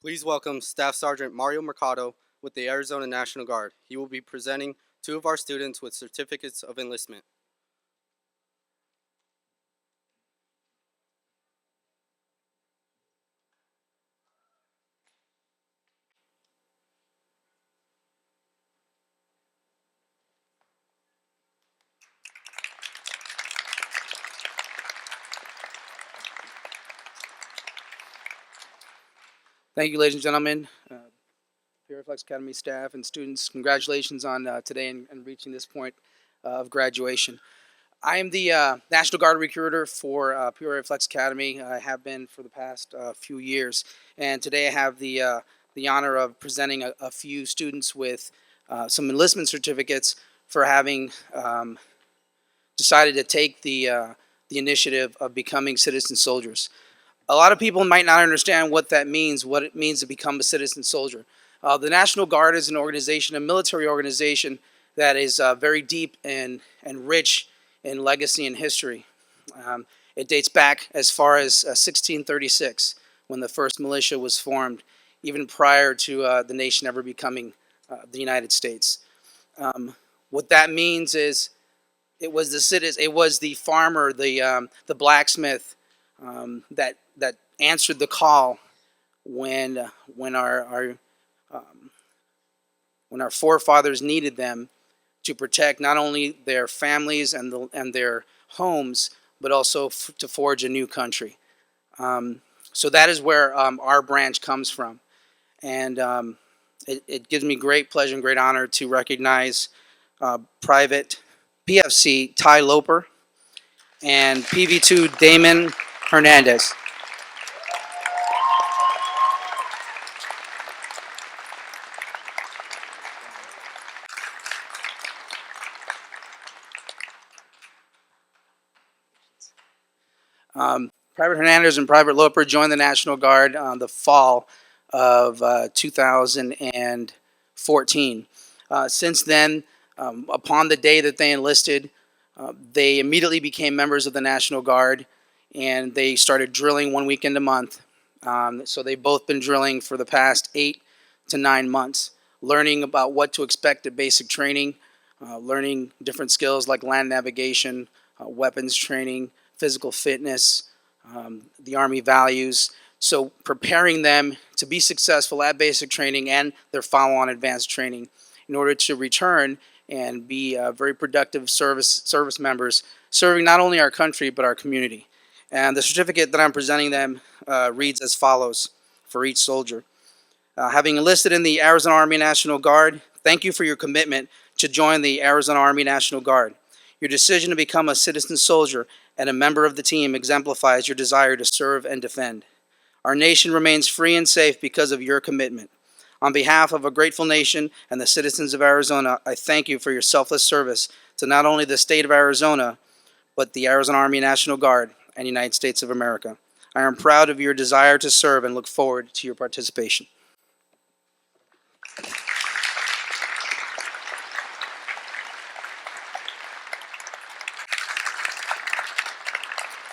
Please welcome Staff Sergeant Mario Mercado with the Arizona National Guard. He will be presenting two of our students with certificates of enlistment. Thank you, ladies and gentlemen, Peoria Flex Academy staff and students. Congratulations on today and reaching this point of graduation. I am the National Guard recruiter for Peoria Flex Academy. I have been for the past few years, and today I have the honor of presenting a few students with some enlistment certificates for having decided to take the initiative of becoming citizen soldiers. A lot of people might not understand what that means, what it means to become a citizen soldier. The National Guard is an organization, a military organization that is very deep and rich in legacy and history. It dates back as far as 1636, when the first militia was formed, even prior to the nation ever becoming the United States. What that means is it was the farmer, the blacksmith, that answered the call when when our forefathers needed them to protect not only their families and their homes, but also to forge a new country. So that is where our branch comes from, and it gives me great pleasure and great honor to recognize Private PFC Ty Loper and PV2 Damon Hernandez. Private Hernandez and Private Loper joined the National Guard the fall of 2014. Since then, upon the day that they enlisted, they immediately became members of the National Guard, and they started drilling 1 weekend a month. So they've both been drilling for the past 8 to 9 months, learning about what to expect at basic training, learning different skills like land navigation, weapons training, physical fitness, the Army values. So preparing them to be successful at basic training and their follow-on advanced training in order to return and be very productive service members, serving not only our country but our community. And the certificate that I'm presenting them reads as follows for each soldier. Having enlisted in the Arizona Army National Guard, thank you for your commitment to join the Arizona Army National Guard. Your decision to become a citizen soldier and a member of the team exemplifies your desire to serve and defend. Our nation remains free and safe because of your commitment. On behalf of a grateful nation and the citizens of Arizona, I thank you for your selfless service to not only the state of Arizona, but the Arizona Army National Guard and United States of America. I am proud of your desire to serve and look forward to your participation.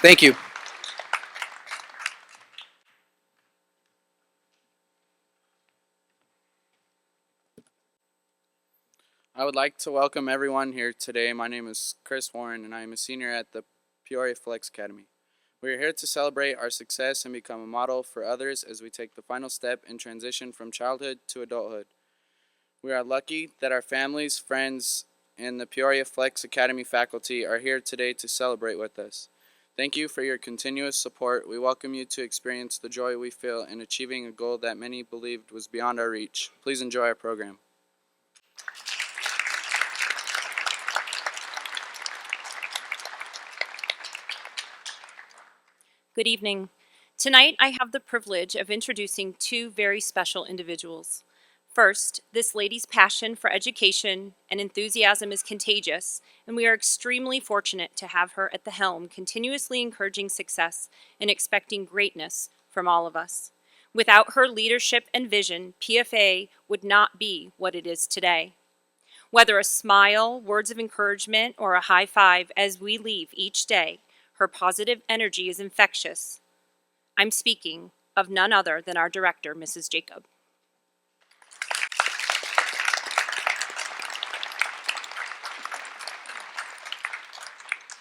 Thank you. I would like to welcome everyone here today. My name is Chris Warren, and I am a senior at the Peoria Flex Academy. We are here to celebrate our success and become a model for others as we take the final step in transition from childhood to adulthood. We are lucky that our families, friends, and the Peoria Flex Academy faculty are here today to celebrate with us. Thank you for your continuous support. We welcome you to experience the joy we feel in achieving a goal that many believed was beyond our reach. Please enjoy our program. Good evening. Tonight, I have the privilege of introducing two very special individuals. First, this lady's passion for education and enthusiasm is contagious, and we are extremely fortunate to have her at the helm, continuously encouraging success and expecting greatness from all of us. Without her leadership and vision, PFA would not be what it is today. Whether a smile, words of encouragement, or a high five as we leave each day, her positive energy is infectious. I'm speaking of none other than our director, Mrs. Jacob.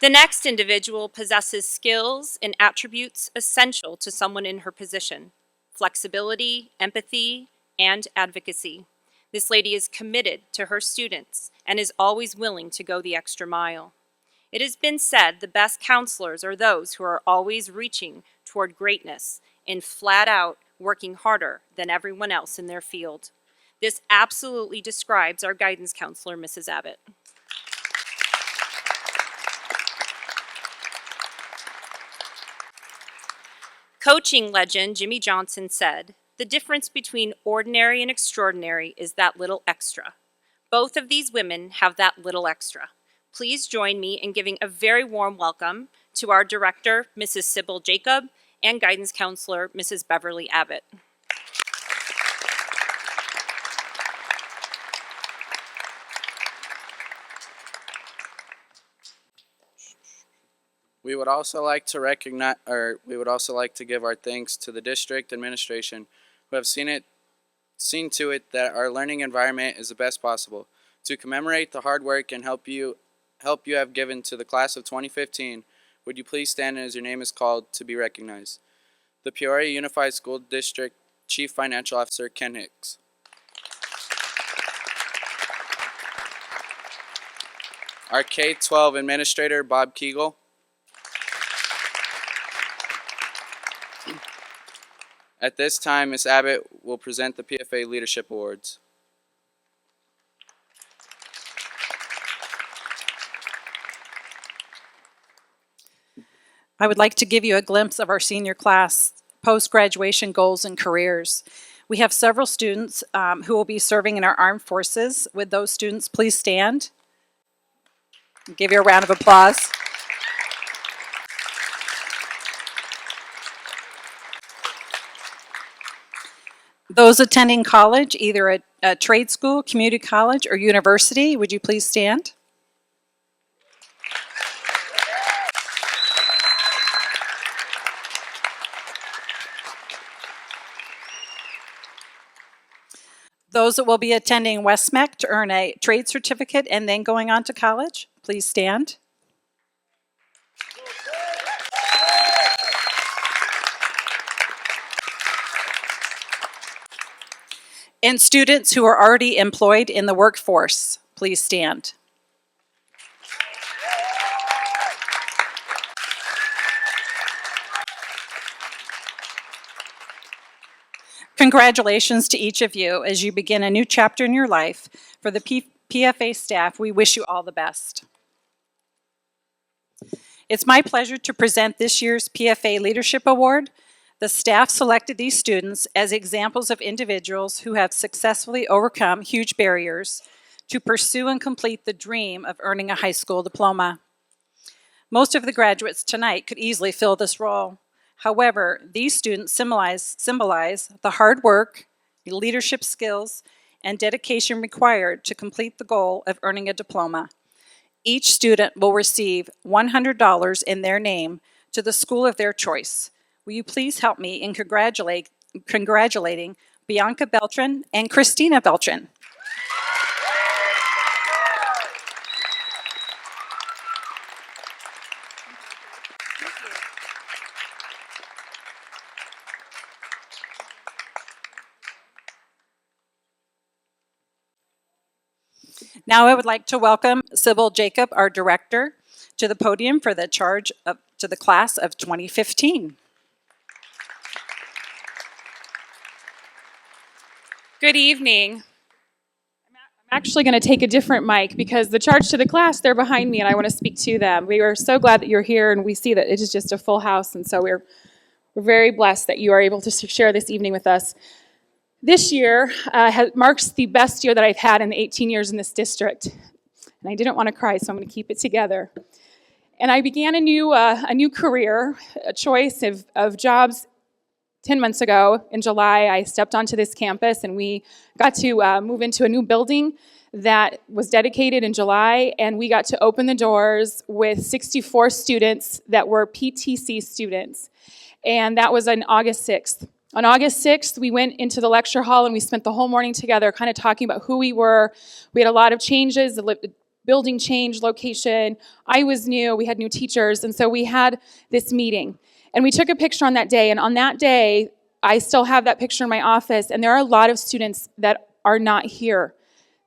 The next individual possesses skills and attributes essential to someone in her position: flexibility, empathy, and advocacy. This lady is committed to her students and is always willing to go the extra mile. It has been said the best counselors are those who are always reaching toward greatness and flat out working harder than everyone else in their field. This absolutely describes our guidance counselor, Mrs. Abbott. Coaching legend Jimmy Johnson said, "The difference between ordinary and extraordinary is that little extra." Both of these women have that little extra. Please join me in giving a very warm welcome to our director, Mrs. Sybil Jacob, and guidance counselor, Mrs. Beverly Abbott. We would also like to give our thanks to the district administration who have seen to it that our learning environment is the best possible. To commemorate the hard work and help you have given to the class of 2015, would you please stand as your name is called to be recognized? The Peoria Unified School District Chief Financial Officer, Ken Hicks. Our K-12 Administrator, Bob Kegel. At this time, Ms. Abbott will present the PFA Leadership Awards. I would like to give you a glimpse of our senior class post-graduation goals and careers. We have several students who will be serving in our armed forces. Would those students please stand? Give you a round of applause. Those attending college, either a trade school, community college, or university, would you please stand? Those that will be attending Westmec to earn a trade certificate and then going on to college, please stand. And students who are already employed in the workforce, please stand. Congratulations to each of you as you begin a new chapter in your life. For the PFA staff, we wish you all the best. It's my pleasure to present this year's PFA Leadership Award. The staff selected these students as examples of individuals who have successfully overcome huge barriers to pursue and complete the dream of earning a high school diploma. Most of the graduates tonight could easily fill this role. However, these students symbolize the hard work, leadership skills, and dedication required to complete the goal of earning a diploma. Each student will receive $100 in their name to the school of their choice. Will you please help me in congratulating Bianca Beltran and Christina Beltran? Now I would like to welcome Sybil Jacob, our director, to the podium for the charge to the class of 2015. Good evening. I'm actually going to take a different mic because the charge to the class, they're behind me and I want to speak to them. We are so glad that you're here and we see that it is just a full house, and so we're very blessed that you are able to share this evening with us. This year marks the best year that I've had in the 18 years in this district. And I didn't want to cry, so I'm going to keep it together. And I began a new career, a choice of jobs 10 months ago. In July, I stepped onto this campus and we got to move into a new building that was dedicated in July, and we got to open the doors with 64 students that were PTC students. And that was on August 6th. On August 6th, we went into the lecture hall and we spent the whole morning together kind of talking about who we were. We had a lot of changes, the building change, location. I was new, we had new teachers, and so we had this meeting. And we took a picture on that day, and on that day, I still have that picture in my office, and there are a lot of students that are not here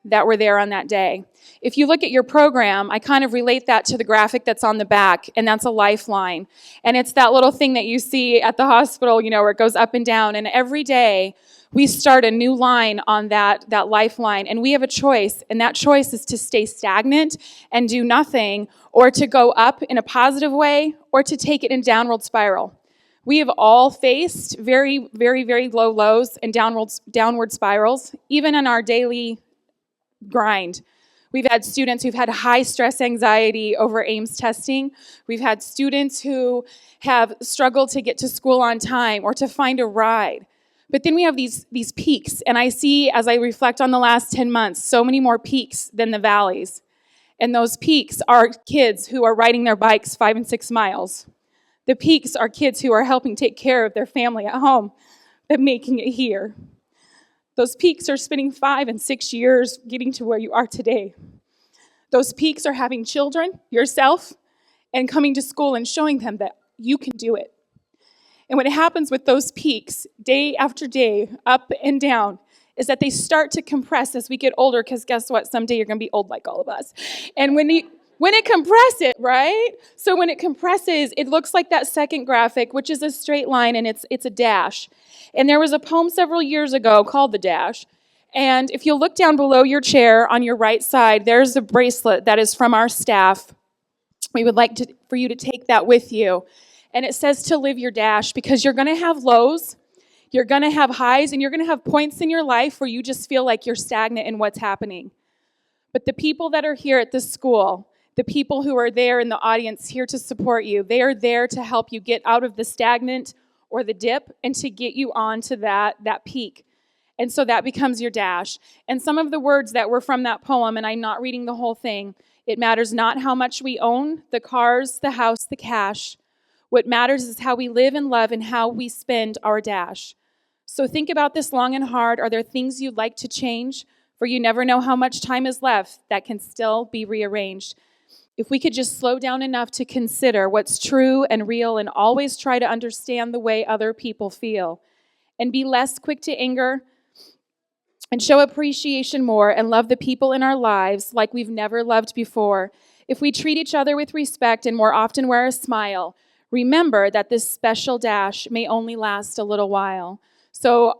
that were there on that day. If you look at your program, I kind of relate that to the graphic that's on the back, and that's a lifeline. And it's that little thing that you see at the hospital, where it goes up and down. And every day, we start a new line on that lifeline, and we have a choice, and that choice is to stay stagnant and do nothing, or to go up in a positive way, or to take it in downward spiral. We have all faced very, very, very low lows and downward spirals, even in our daily grind. We've had students who've had high stress anxiety over Ames testing. We've had students who have struggled to get to school on time or to find a ride. But then we have these peaks, and I see, as I reflect on the last 10 months, so many more peaks than the valleys. And those peaks are kids who are riding their bikes 5 and 6 miles. The peaks are kids who are helping take care of their family at home, but making it here. Those peaks are spending 5 and 6 years getting to where you are today. Those peaks are having children, yourself, and coming to school and showing them that you can do it. And what happens with those peaks, day after day, up and down, is that they start to compress as we get older, because guess what? Someday you're going to be old like all of us. And when it compresses, right? So when it compresses, it looks like that second graphic, which is a straight line, and it's a dash. And there was a poem several years ago called The Dash. And if you look down below your chair on your right side, there's a bracelet that is from our staff. We would like for you to take that with you. And it says to live your dash, because you're going to have lows, you're going to have highs, and you're going to have points in your life where you just feel like you're stagnant in what's happening. But the people that are here at this school, the people who are there in the audience here to support you, they are there to help you get out of the stagnant or the dip and to get you onto that peak. And so that becomes your dash. And some of the words that were from that poem, and I'm not reading the whole thing, it matters not how much we own, the cars, the house, the cash. What matters is how we live and love and how we spend our dash. So think about this long and hard. Are there things you'd like to change? For you never know how much time is left that can still be rearranged. If we could just slow down enough to consider what's true and real and always try to understand the way other people feel, and be less quick to anger and show appreciation more and love the people in our lives like we've never loved before. If we treat each other with respect and more often wear a smile, remember that this special dash may only last a little while. So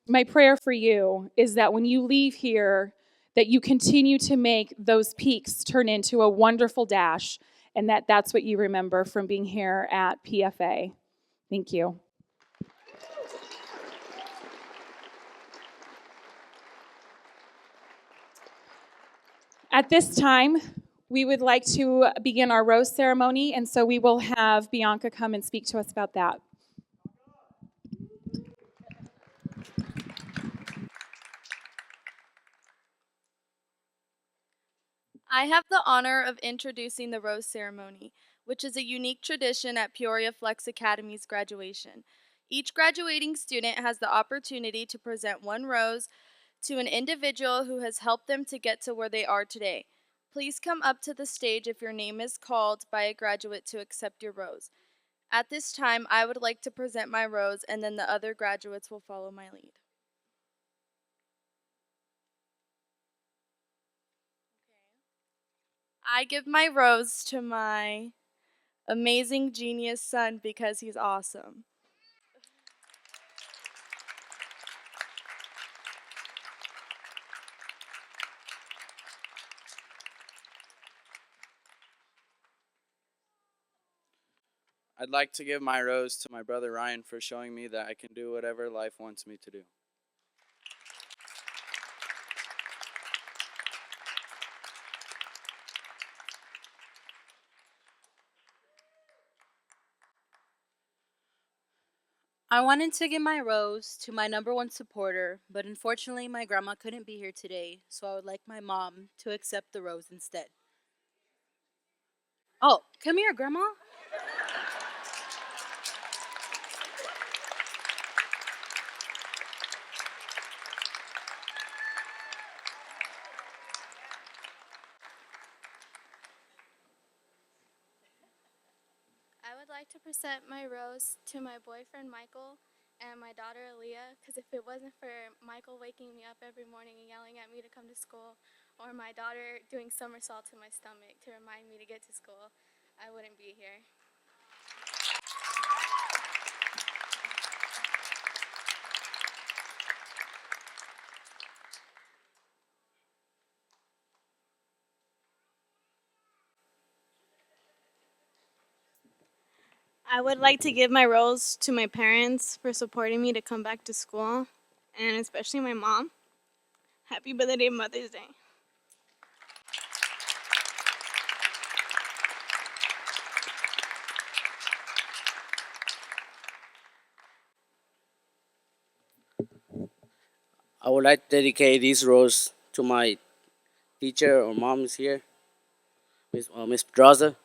my prayer for you is that when you leave here, that you continue to make those peaks turn into a wonderful dash, and that's what you remember from being here at PFA. Thank you. At this time, we would like to begin our rose ceremony, and so we will have Bianca come and speak to us about that. I have the honor of introducing the rose ceremony, which is a unique tradition at Peoria Flex Academy's graduation. Each graduating student has the opportunity to present one rose to an individual who has helped them to get to where they are today. Please come up to the stage if your name is called by a graduate to accept your rose. At this time, I would like to present my rose, and then the other graduates will follow my lead. I give my rose to my amazing genius son because he's awesome. I'd like to give my rose to my brother Ryan for showing me that I can do whatever life wants me to do. I wanted to give my rose to my number one supporter, but unfortunately my grandma couldn't be here today, so I would like my mom to accept the rose instead. Oh, come here, Grandma. would like to present my rose to my boyfriend Michael and my daughter Aaliyah, because if it wasn't for Michael waking me up every morning and yelling at me to come to school, or my daughter doing somersaults in my stomach to remind me to get to school, I wouldn't be here. I would like to give my rose to my parents for supporting me to come back to school, and especially my mom. Happy birthday, Mother's Day. I would like to dedicate this rose to my teacher or mom is here, Miss Pedraza.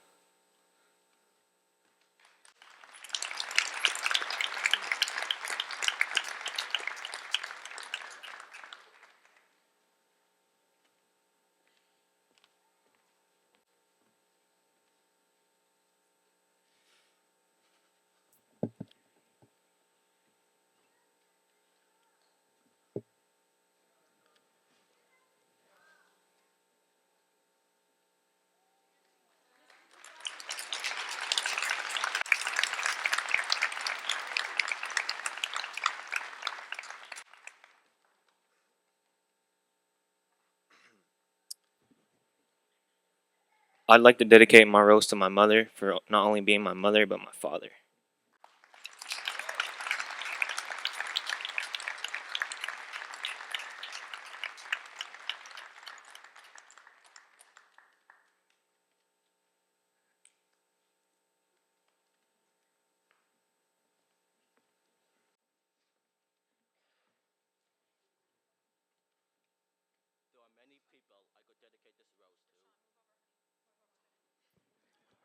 I'd like to dedicate my rose to my mother for not only being my mother, but my father.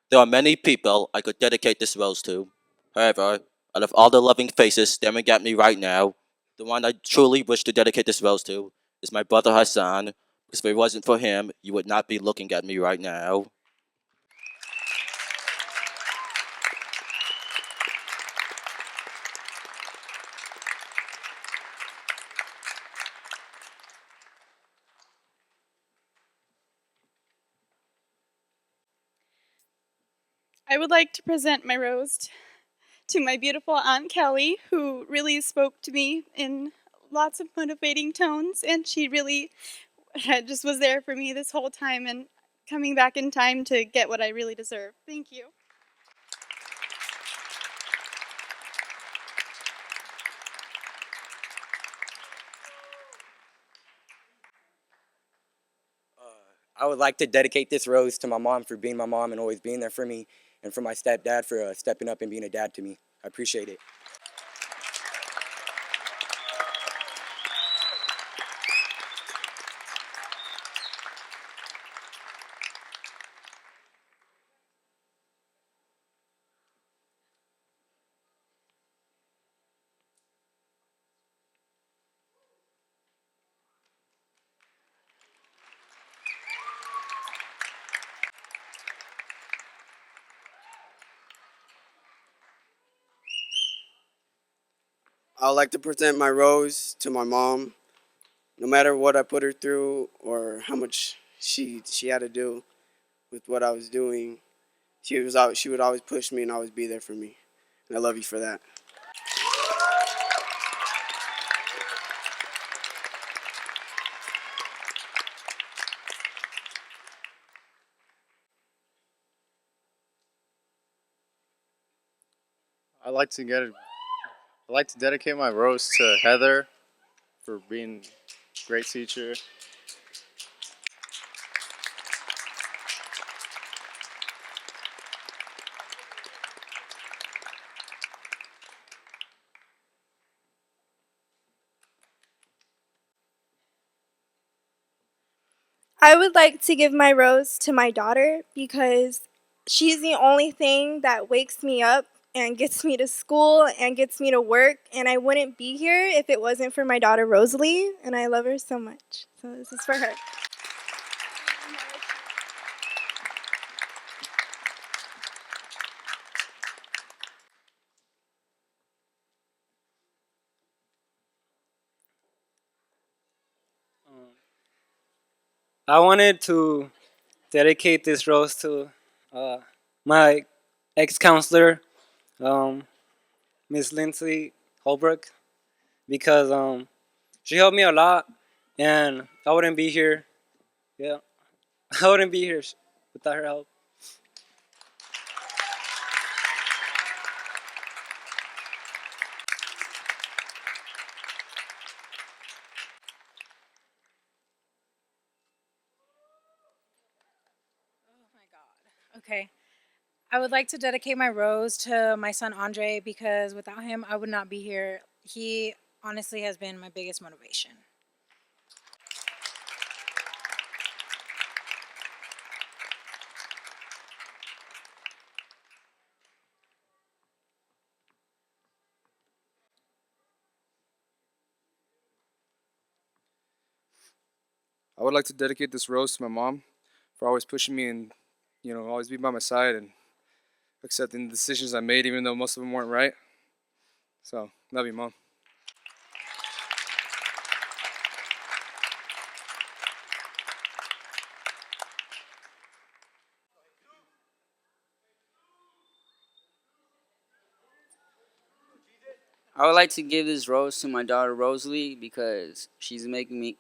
There are many people I could dedicate this rose to. However, out of all the loving faces staring at me right now, the one I truly wish to dedicate this rose to is my brother Hassan, because if it wasn't for him, you would not be looking at me right now. I would like to present my rose to my beautiful Aunt Kelly, who really spoke to me in lots of motivating tones, and she really just was there for me this whole time and coming back in time to get what I really deserve. Thank you. I would like to dedicate this rose to my mom for being my mom and always being there for me, and for my stepdad for stepping up and being a dad to me. I appreciate it. I would like to present my rose to my mom. No matter what I put her through or how much she had to do with what I was doing, she would always push me and always be there for me. And I love you for that. I'd like to dedicate my rose to Heather for being a great teacher. I would like to give my rose to my daughter because she's the only thing that wakes me up and gets me to school and gets me to work. And I wouldn't be here if it wasn't for my daughter Rosalie, and I love her so much. So this is for her. I wanted to dedicate this rose to uh, my ex-counselor, um, Miss Lindsay Holbrook, because she helped me a lot, and I wouldn't be here. Yeah, I wouldn't be here without her help. Okay. I would like to dedicate my rose to my son Andre because without him, I would not be here. He honestly has been my biggest motivation. I would like to dedicate this rose to my mom for always pushing me and, always being by my side and accepting the decisions I made, even though most of them weren't right. So, love you, Mom. I would like to give this rose to my daughter Rosalie because she made me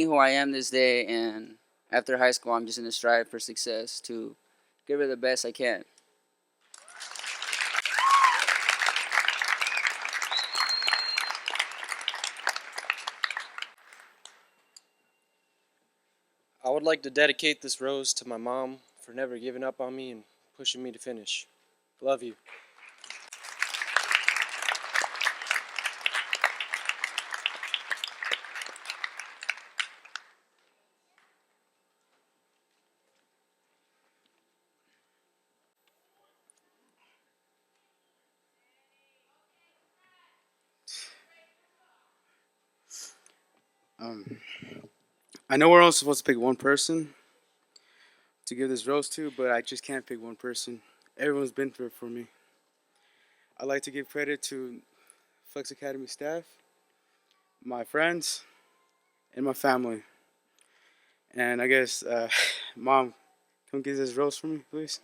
who I am this day, and after high school I'm just in a strive for success to give her the best I can. I would like to dedicate this rose to my mom for never giving up on me and pushing me to finish. Love you. Um, I know we're only supposed to pick one person to give this rose to, but I just can't pick one person. Everyone's been through it for me. I'd like to give credit to Flex Academy staff, my friends, and my family. And I guess, Mom, come get this rose for me, please.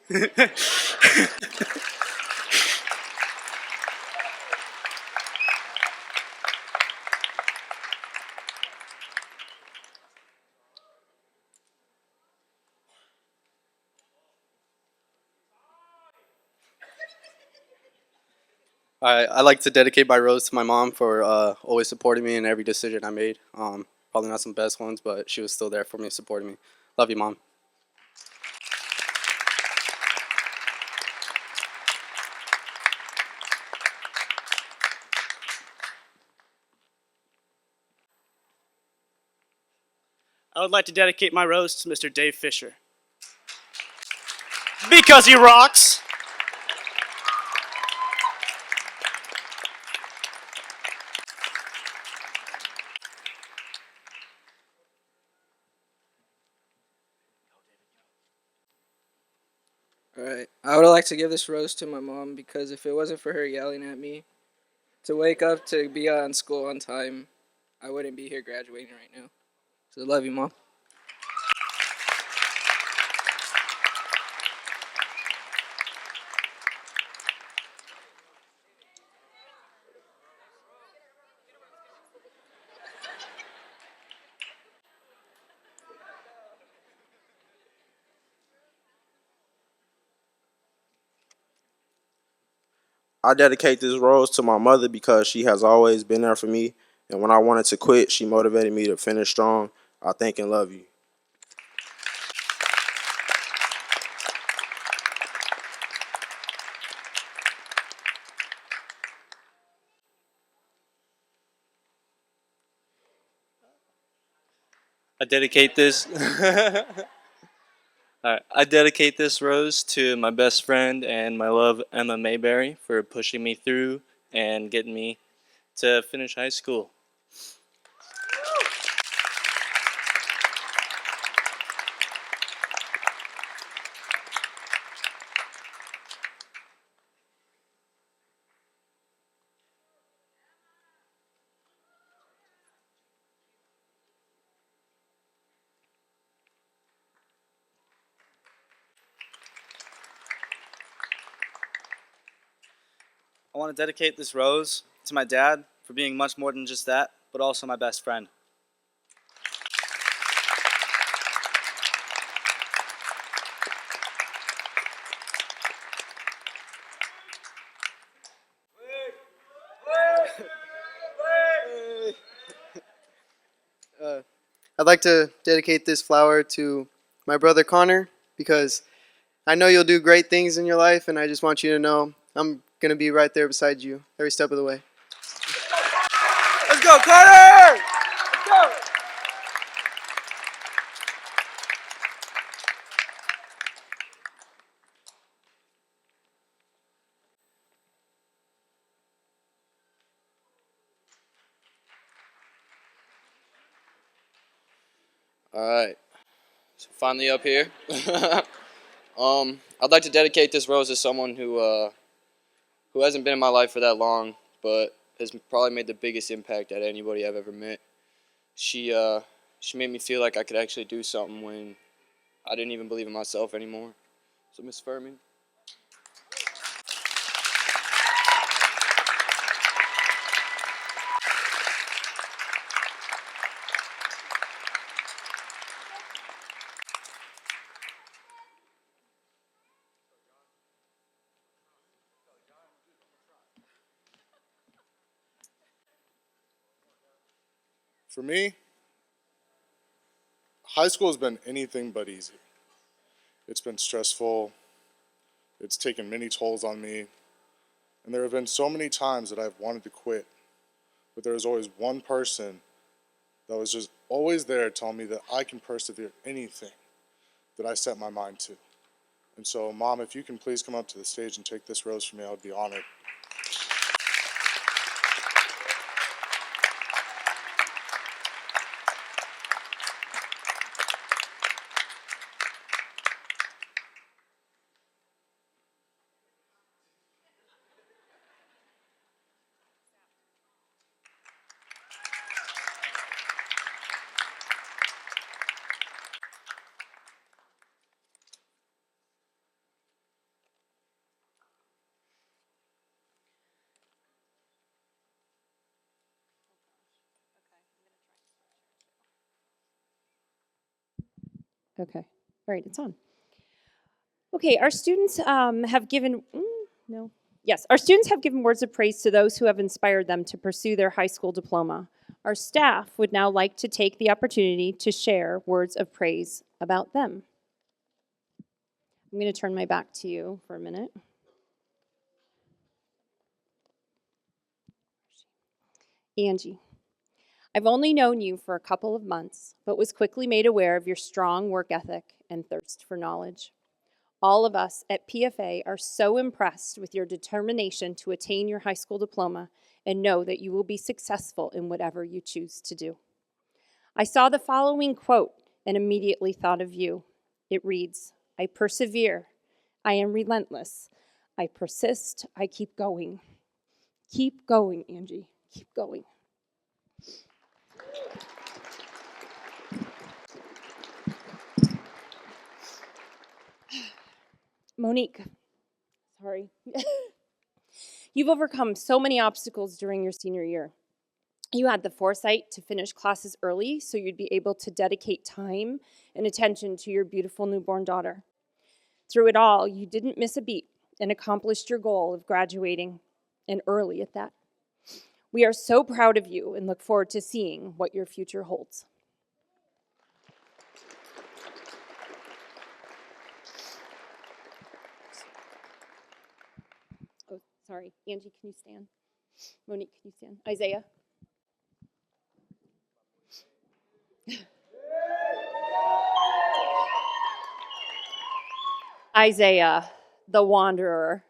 I like to dedicate my rose to my mom for always supporting me in every decision I made. Probably not some best ones, but she was still there for me, supporting me. Love you, Mom. I would like to dedicate my rose to Mr. Dave Fisher. Because he rocks! Alright, I would like to give this rose to my mom because if it wasn't for her yelling at me to wake up to be on school on time, I wouldn't be here graduating right now. So love you, Mom. I dedicate this rose to my mother because she has always been there for me. And when I wanted to quit, she motivated me to finish strong. I thank and love you. I dedicate this. All right, I dedicate this rose to my best friend and my love, Emma Mayberry, for pushing me through and getting me to finish high school. I want to dedicate this rose to my dad for being much more than just that, but also my best friend. I'd like to dedicate this flower to my brother Connor because I know you'll do great things in your life, and I just want you to know I'm going to be right there beside you every step of the way. Let's go, Connor! Let's go! All right, so finally up here. I'd like to dedicate this rose to someone who hasn't been in my life for that long, but has probably made the biggest impact at anybody I've ever met. She made me feel like I could actually do something when I didn't even believe in myself anymore. So Miss Furman. For me, high school has been anything but easy. It's been stressful, it's taken many tolls on me, and there have been so many times that I've wanted to quit, but there was always one person that was just always there telling me that I can persevere anything that I set my mind to. And so, Mom, if you can please come up to the stage and take this rose from me, I would be honored. Okay. All right, it's on. Okay, our students have given, no. Yes, our students have given words of praise to those who have inspired them to pursue their high school diploma. Our staff would now like to take the opportunity to share words of praise about them. I'm going to turn my back to you for a minute. Angie, I've only known you for a couple of months, but was quickly made aware of your strong work ethic and thirst for knowledge. All of us at PFA are so impressed with your determination to attain your high school diploma and know that you will be successful in whatever you choose to do. I saw the following quote and immediately thought of you. It reads, I persevere, I am relentless, I persist, I keep going. Keep going, Angie, keep going. Monique, sorry. You've overcome so many obstacles during your senior year. You had the foresight to finish classes early so you'd be able to dedicate time and attention to your beautiful newborn daughter. Through it all, you didn't miss a beat and accomplished your goal of graduating, and early at that. We are so proud of you and look forward to seeing what your future holds. Oh, sorry. Angie, can you stand? Monique, can you stand? Isaiah? Isaiah, the wanderer.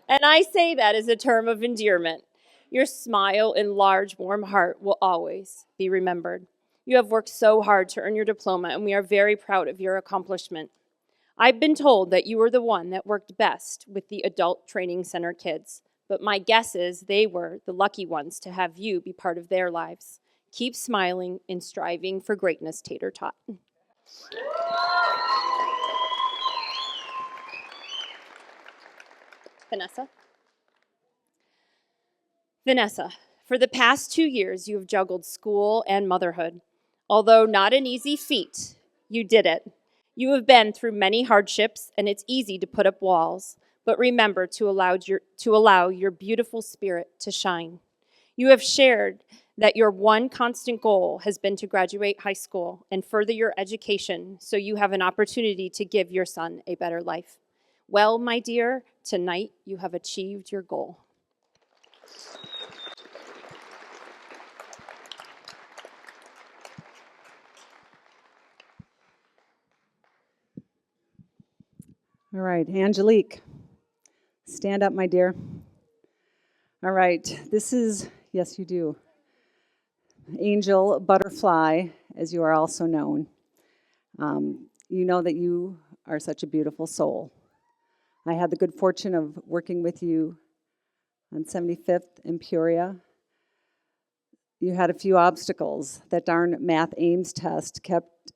And I say that as a term of endearment. Your smile and large, warm heart will always be remembered. You have worked so hard to earn your diploma, and we are very proud of your accomplishment. I've been told that you were the one that worked best with the Adult Training Center kids, but my guess is they were the lucky ones to have you be part of their lives. Keep smiling and striving for greatness, Tater Tot. Vanessa? Vanessa, for the past 2 years, you have juggled school and motherhood. Although not an easy feat, you did it. You have been through many hardships, and it's easy to put up walls, but remember to allow your beautiful spirit to shine. You have shared that your one constant goal has been to graduate high school and further your education so you have an opportunity to give your son a better life. Well, my dear, tonight you have achieved your goal. All right, Angelique, stand up, my dear. All right, this is, yes, you do. Angel Butterfly, as you are also known. You know that you are such a beautiful soul. I had the good fortune of working with you on 75th in Peoria. You had a few obstacles. That darn math Ames test kept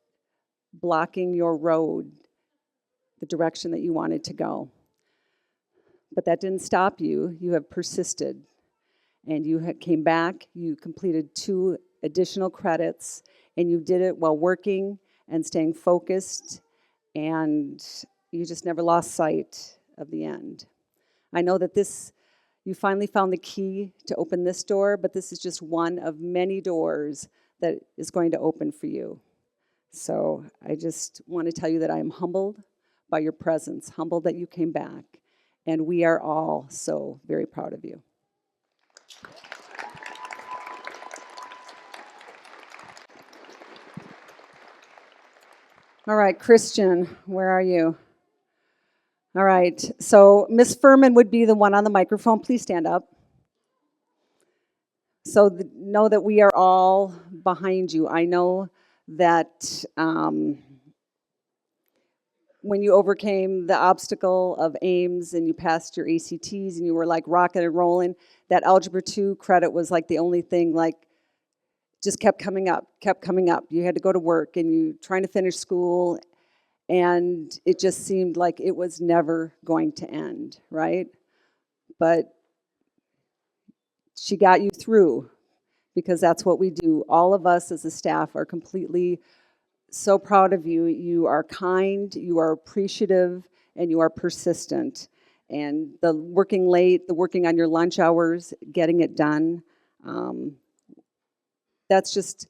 blocking your road, the direction that you wanted to go. But that didn't stop you. You have persisted. And you came back, you completed 2 additional credits, and you did it while working and staying focused, and you just never lost sight of the end. I know that you finally found the key to open this door, but this is just one of many doors that is going to open for you. So I just want to tell you that I am humbled by your presence, humbled that you came back, and we are all so very proud of you. All right, Christian, where are you? All right, so Miss Furman would be the one on the microphone. Please stand up. So know that we are all behind you. I know that when you overcame the obstacle of Ames and you passed your ACTs and you were like rocking and rolling, that Algebra 2 credit was like the only thing like just kept coming up. You had to go to work and you trying to finish school, and it just seemed like it was never going to end, right? But she got you through, because that's what we do. All of us as a staff are completely so proud of you. You are kind, you are appreciative, and you are persistent. And the working late, the working on your lunch hours, getting it done, that's just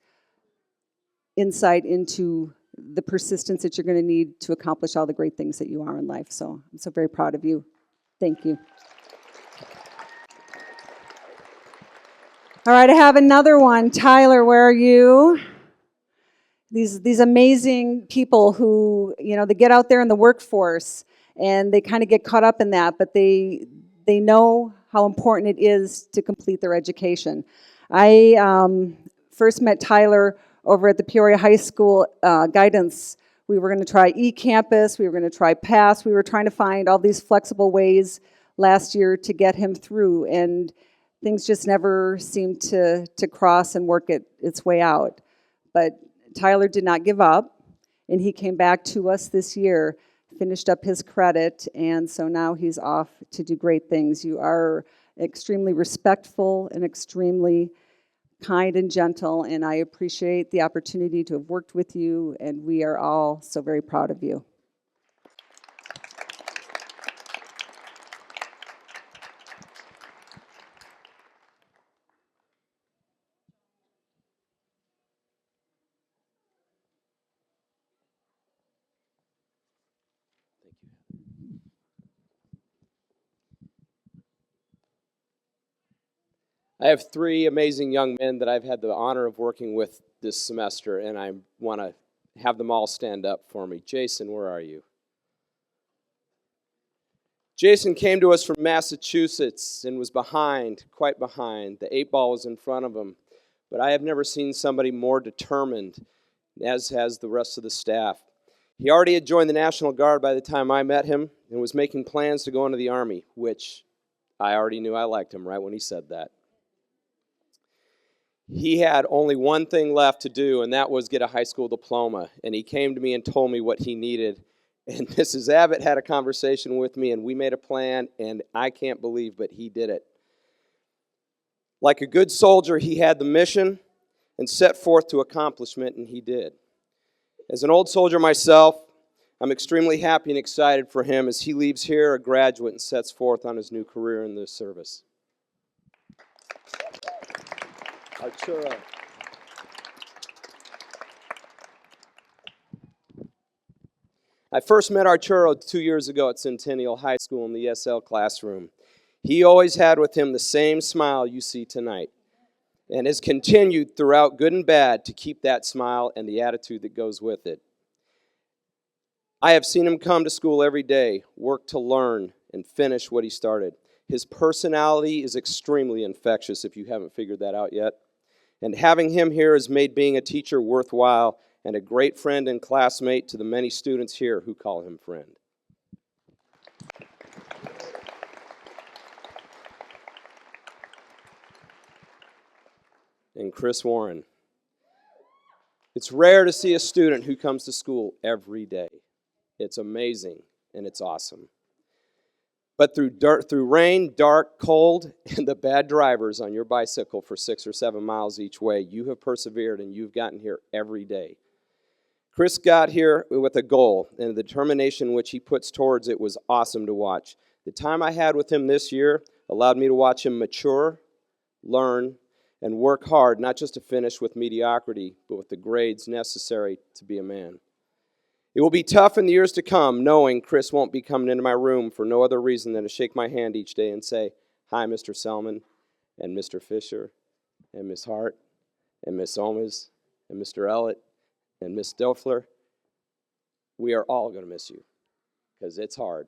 insight into the persistence that you're going to need to accomplish all the great things that you are in life. So I'm so very proud of you. Thank you. All right, I have another one. Tyler, where are you? These amazing people who, they get out there in the workforce and they kind of get caught up in that, but they know how important it is to complete their education. I first met Tyler over at the Peoria High School guidance. We were going to try eCampus, we were going to try PASS, we were trying to find all these flexible ways last year to get him through, and things just never seemed to cross and work its way out. But Tyler did not give up, and he came back to us this year, finished up his credit, and so now he's off to do great things. You are extremely respectful and extremely kind and gentle, and I appreciate the opportunity to have worked with you, and we are all so very proud of you. I have 3 amazing young men that I've had the honor of working with this semester, and I want to have them all stand up for me. Jason, where are you? Jason came to us from Massachusetts and was behind, quite behind. The 8 ball was in front of him. But I have never seen somebody more determined, as has the rest of the staff. He already had joined the National Guard by the time I met him and was making plans to go into the Army, which I already knew I liked him right when he said that. He had only one thing left to do, and that was get a high school diploma. And he came to me and told me what he needed. And Mrs. Abbott had a conversation with me, and we made a plan, and I can't believe, but he did it. Like a good soldier, he had the mission and set forth to accomplishment, and he did. As an old soldier myself, I'm extremely happy and excited for him as he leaves here a graduate and sets forth on his new career in the service. Arturo. I first met Arturo 2 years ago at Centennial High School in the SL classroom. He always had with him the same smile you see tonight, and has continued throughout good and bad to keep that smile and the attitude that goes with it. I have seen him come to school every day, work to learn, and finish what he started. His personality is extremely infectious, if you haven't figured that out yet. And having him here has made being a teacher worthwhile, and a great friend and classmate to the many students here who call him friend. And Chris Warren. It's rare to see a student who comes to school every day. It's amazing and it's awesome. But through rain, dark, cold, and the bad drivers on your bicycle for 6 or 7 miles each way, you have persevered and you've gotten here every day. Chris got here with a goal, and the determination which he puts towards it was awesome to watch. The time I had with him this year allowed me to watch him mature, learn, and work hard, not just to finish with mediocrity, but with the grades necessary to be a man. It will be tough in the years to come, knowing Chris won't be coming into my room for no other reason than to shake my hand each day and say, "Hi, Mr. Selman, and Mr. Fisher, and Miss Hart, and Miss Omes, and Mr. Ellett, and Miss Doeffler. We are all going to miss you, because it's hard."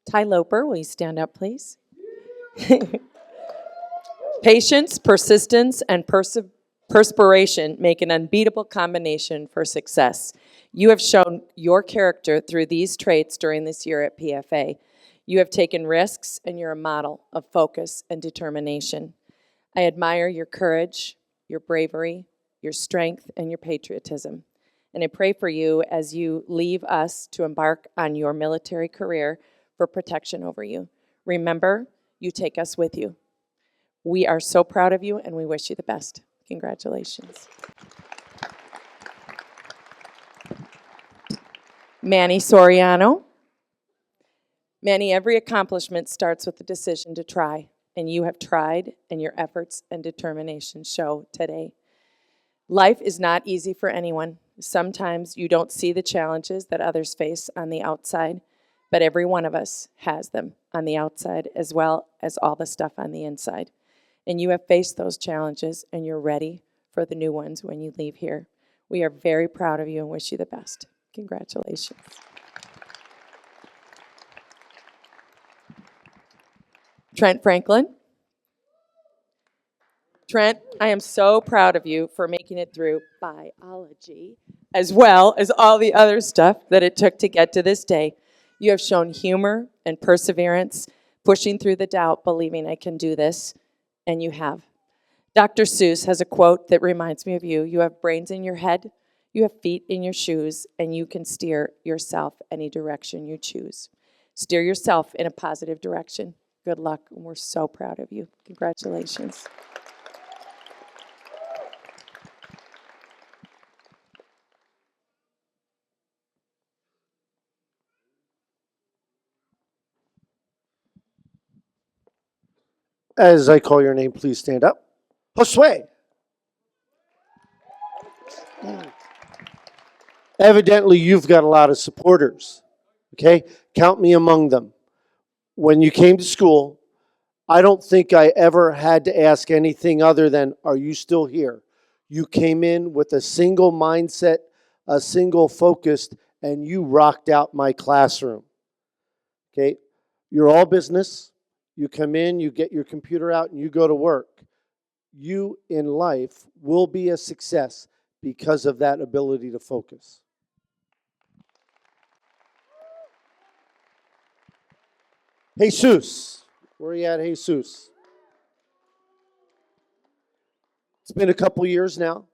Ty Loper, will you stand up, please? Patience, persistence, and perspiration make an unbeatable combination for success. You have shown your character through these traits during this year at PFA. You have taken risks, and you're a model of focus and determination. I admire your courage, your bravery, your strength, and your patriotism. And I pray for you as you leave us to embark on your military career for protection over you. Remember, you take us with you. We are so proud of you, and we wish you the best. Congratulations. Manny Soriano. Manny, every accomplishment starts with the decision to try, and you have tried, and your efforts and determination show today. Life is not easy for anyone. Sometimes you don't see the challenges that others face on the outside, but every one of us has them on the outside as well as all the stuff on the inside. And you have faced those challenges, and you're ready for the new ones when you leave here. We are very proud of you and wish you the best. Congratulations. Trent Franklin. Trent, I am so proud of you for making it through biology, as well as all the other stuff that it took to get to this day. You have shown humor and perseverance, pushing through the doubt, believing I can do this, and you have. Dr. Seuss has a quote that reminds me of you. You have brains in your head, you have feet in your shoes, and you can steer yourself any direction you choose. Steer yourself in a positive direction. Good luck, and we're so proud of you. Congratulations. As I call your name, please stand up. Josue. Evidently, you've got a lot of supporters. Okay? Count me among them. When you came to school, I don't think I ever had to ask anything other than, are you still here? You came in with a single mindset, a single focus, and you rocked out my classroom. Okay? You're all business. You come in, you get your computer out, and you go to work. You in life will be a success because of that ability to focus. Jesus. Where are you at, Jesus? It's been a couple years now.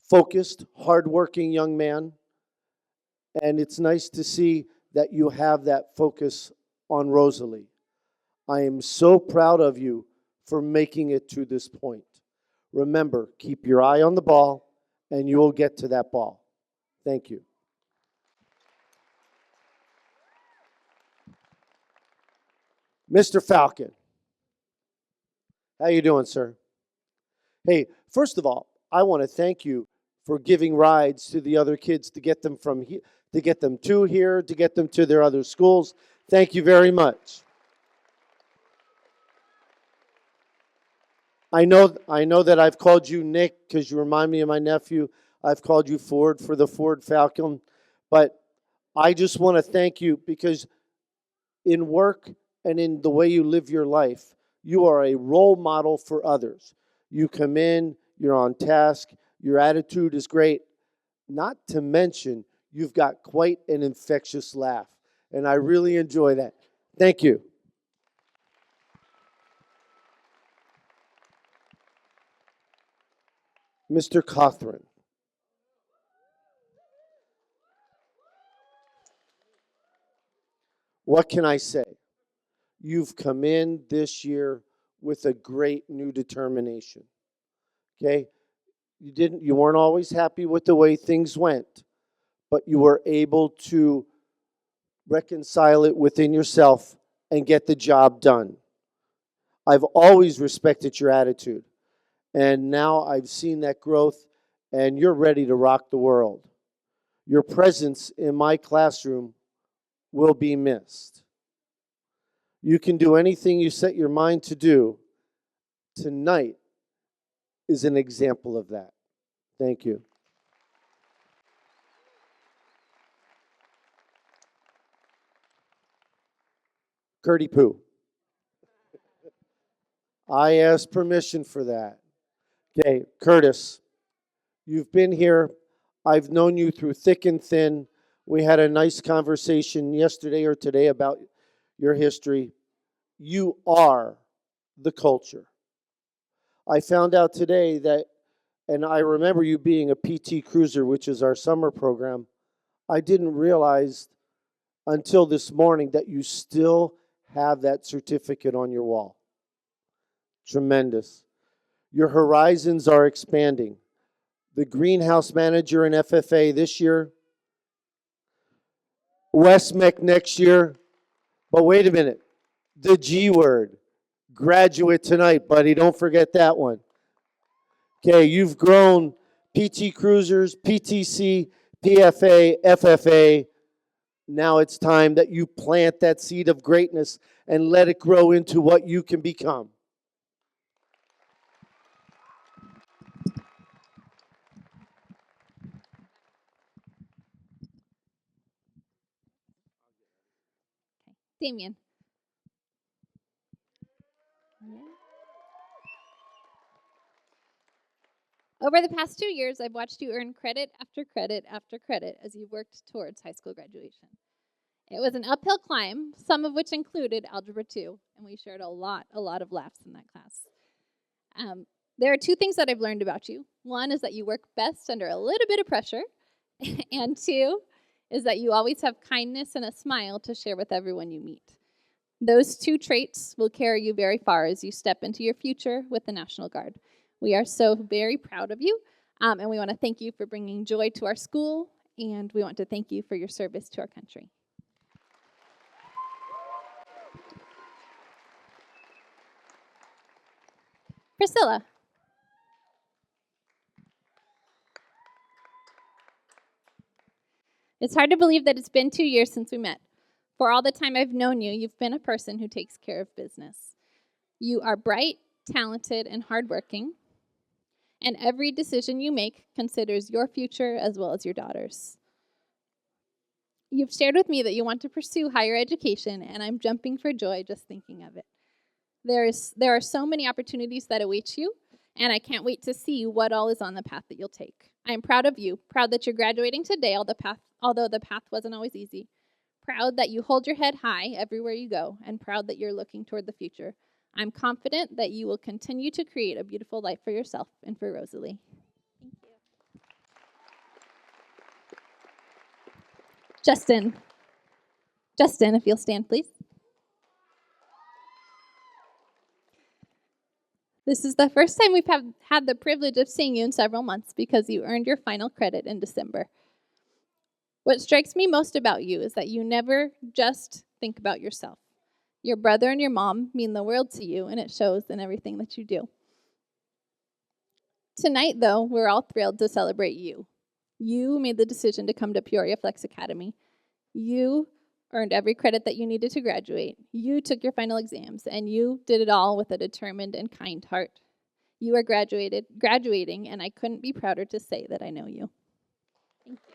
Focused, hardworking young man. And it's nice to see that you have that focus on Rosalie. I am so proud of you for making it to this point. Remember, keep your eye on the ball, and you will get to that ball. Thank you. Mr. Falcon, how you doing, sir? Hey, first of all, I want to thank you for giving rides to the other kids to get them from here, to get them to here, to get them to their other schools. Thank you very much. I know that I've called you Nick because you remind me of my nephew. I've called you Ford for the Ford Falcon, but I just want to thank you because in work and in the way you live your life, you are a role model for others. You come in, you're on task, your attitude is great. Not to mention, you've got quite an infectious laugh, and I really enjoy that. Thank you. Mr. Cothran. What can I say? You've come in this year with a great new determination. Okay? You weren't always happy with the way things went, but you were able to reconcile it within yourself and get the job done. I've always respected your attitude. And now I've seen that growth, and you're ready to rock the world. Your presence in my classroom will be missed. You can do anything you set your mind to do. Tonight is an example of that. Thank you. Curdy Poo. I asked permission for that. Okay, Curtis, you've been here. I've known you through thick and thin. We had a nice conversation yesterday or today about your history. You are the culture. I found out today that, and I remember you being a PT Cruiser, which is our summer program. I didn't realize until this morning that you still have that certificate on your wall. Tremendous. Your horizons are expanding. The greenhouse manager in FFA this year, Westmec next year. But wait a minute, the G word, graduate tonight, buddy. Don't forget that one. Okay, you've grown PT Cruisers, PTC, PFA, FFA. Now it's time that you plant that seed of greatness and let it grow into what you can become. Damien. Over the past 2 years, I've watched you earn credit after credit after credit as you worked towards high school graduation. It was an uphill climb, some of which included Algebra 2, and we shared a lot of laughs in that class. There are 2 things that I've learned about you. One is that you work best under a little bit of pressure, and 2 is that you always have kindness and a smile to share with everyone you meet. Those 2 traits will carry you very far as you step into your future with the National Guard. We are so very proud of you, and we want to thank you for bringing joy to our school, and we want to thank you for your service to our country. Priscilla. It's hard to believe that it's been 2 years since we met. For all the time I've known you, you've been a person who takes care of business. You are bright, talented, and hardworking, and every decision you make considers your future as well as your daughter's. You've shared with me that you want to pursue higher education, and I'm jumping for joy just thinking of it. There are so many opportunities that await you, and I can't wait to see what all is on the path that you'll take. I'm proud of you, proud that you're graduating today, although the path wasn't always easy. Proud that you hold your head high everywhere you go, and proud that you're looking toward the future. I'm confident that you will continue to create a beautiful life for yourself and for Rosalie. Thank you. Justin, if you'll stand, please. This is the first time we've had the privilege of seeing you in several months because you earned your final credit in December. What strikes me most about you is that you never just think about yourself. Your brother and your mom mean the world to you, and it shows in everything that you do. Tonight, though, we're all thrilled to celebrate you. You made the decision to come to Peoria Flex Academy. You earned every credit that you needed to graduate. You took your final exams, and you did it all with a determined and kind heart. You are graduating, and I couldn't be prouder to say that I know you. Thank you.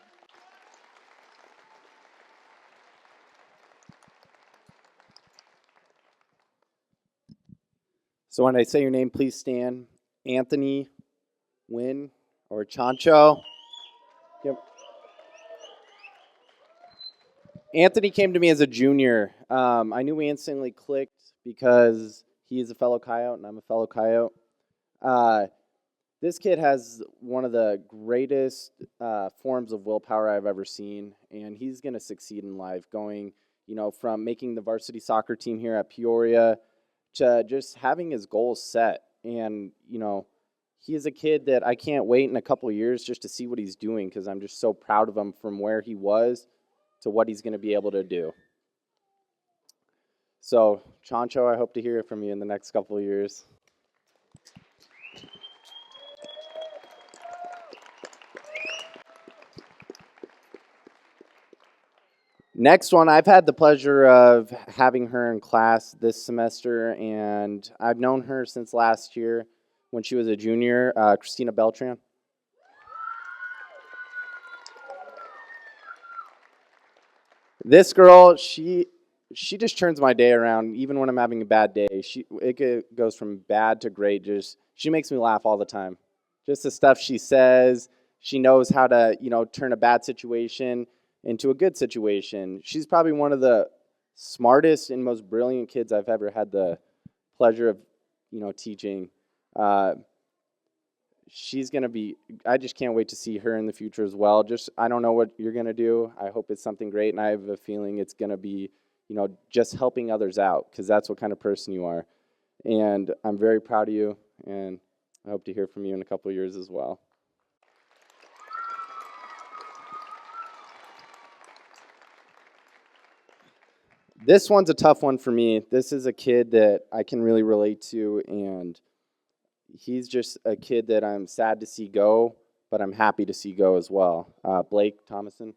So when I say your name, please stand. Anthony Wynn or Chancho. Yep. Anthony came to me as a junior. I knew we instantly clicked because he is a fellow coyote and I'm a fellow coyote. This kid has one of the greatest forms of willpower I've ever seen, and he's going to succeed in life, going, from making the varsity soccer team here at Peoria to just having his goals set. And, he is a kid that I can't wait in a couple of years just to see what he's doing because I'm just so proud of him from where he was to what he's going to be able to do. So, Chancho, I hope to hear from you in the next couple of years. Next one, I've had the pleasure of having her in class this semester, and I've known her since last year when she was a junior, Christina Beltran. This girl, she just turns my day around, even when I'm having a bad day. It goes from bad to great. She makes me laugh all the time. Just the stuff she says. She knows how to, turn a bad situation into a good situation. She's probably one of the smartest and most brilliant kids I've ever had the pleasure of, teaching. She's going to be, I just can't wait to see her in the future as well. I don't know what you're going to do. I hope it's something great, and I have a feeling it's going to be, just helping others out, because that's what kind of person you are. And I'm very proud of you, and I hope to hear from you in a couple of years as well. This one's a tough one for me. This is a kid that I can really relate to, and he's just a kid that I'm sad to see go, but I'm happy to see go as well. Blake Thomason.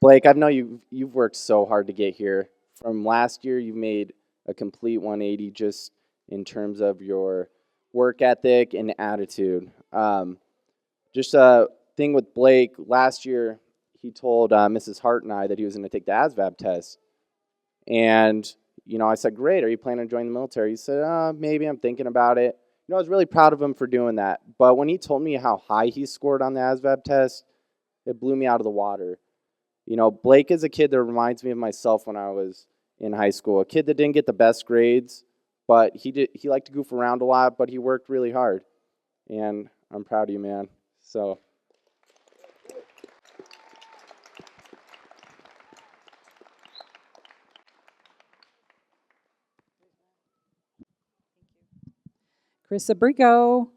Blake, I know you've worked so hard to get here. From last year, you've made a complete 180 just in terms of your work ethic and attitude. Just a thing with Blake, last year he told Mrs. Hart and I that he was going to take the ASVAB test. And, I said, great, are you planning on joining the military? He said, maybe, I'm thinking about it. I was really proud of him for doing that. But when he told me how high he scored on the ASVAB test, it blew me out of the water. Blake is a kid that reminds me of myself when I was in high school. A kid that didn't get the best grades, but he liked to goof around a lot, but he worked really hard. And I'm proud of you, man. So. Chris Abrigo.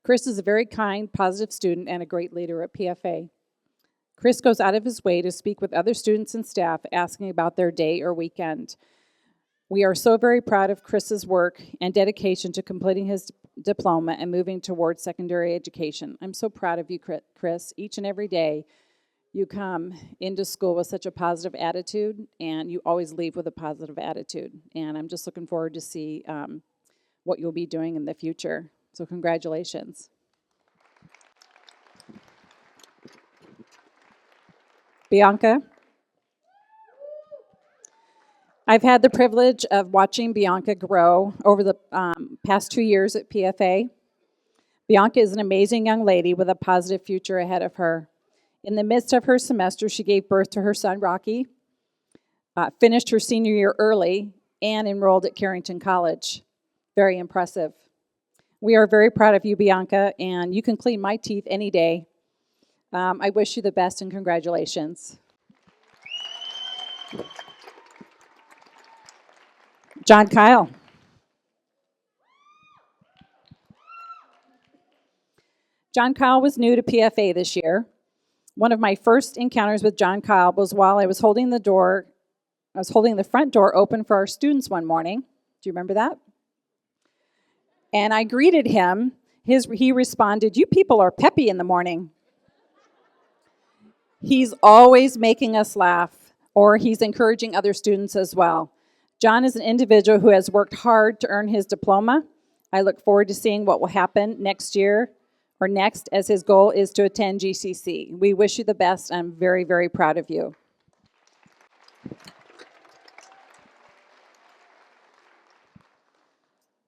Chris is a very kind, positive student and a great leader at PFA. Chris goes out of his way to speak with other students and staff asking about their day or weekend. We are so very proud of Chris's work and dedication to completing his diploma and moving towards secondary education. I'm so proud of you, Chris. Each and every day you come into school with such a positive attitude, and you always leave with a positive attitude. And I'm just looking forward to see what you'll be doing in the future. So congratulations. Bianca. I've had the privilege of watching Bianca grow over the past 2 years at PFA. Bianca is an amazing young lady with a positive future ahead of her. In the midst of her semester, she gave birth to her son, Rocky, finished her senior year early, and enrolled at Carrington College. Very impressive. We are very proud of you, Bianca, and you can clean my teeth any day. I wish you the best and congratulations. John Kyle. John Kyle was new to PFA this year. One of my first encounters with John Kyle was while I was holding the front door open for our students one morning. Do you remember that? And I greeted him. He responded, "You people are peppy in the morning." He's always making us laugh, or he's encouraging other students as well. John is an individual who has worked hard to earn his diploma. I look forward to seeing what will happen next year or next, as his goal is to attend GCC. We wish you the best. I'm very, very proud of you.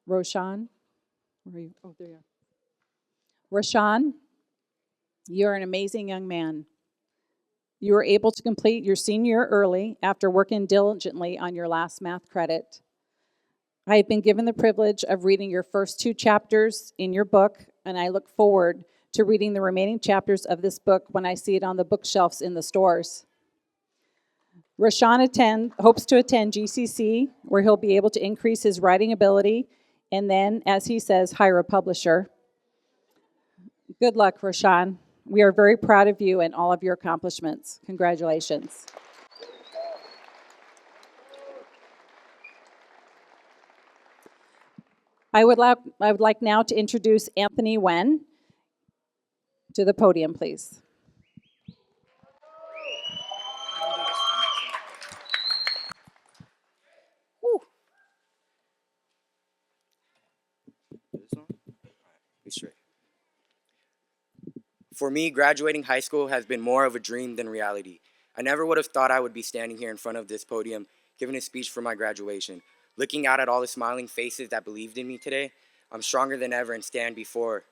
Roshan, where are you? Oh, there you are. Roshan, you're an amazing young man. You were able to complete your senior year early after working diligently on your last math credit. I have been given the privilege of reading your first 2 chapters in your book, and I look forward to reading the remaining chapters of this book when I see it on the bookshelves in the stores. Rashawn hopes to attend GCC, where he'll be able to increase his writing ability and then, as he says, hire a publisher. Good luck, Rashawn. We are very proud of you and all of your accomplishments. Congratulations. I would like now to introduce Anthony Wen to the podium, please. For me, graduating high school has been more of a dream than reality. I never would have thought I would be standing here in front of this podium, giving a speech for my graduation. Looking out at all the smiling faces that believed in me today, I'm stronger than ever and stand before.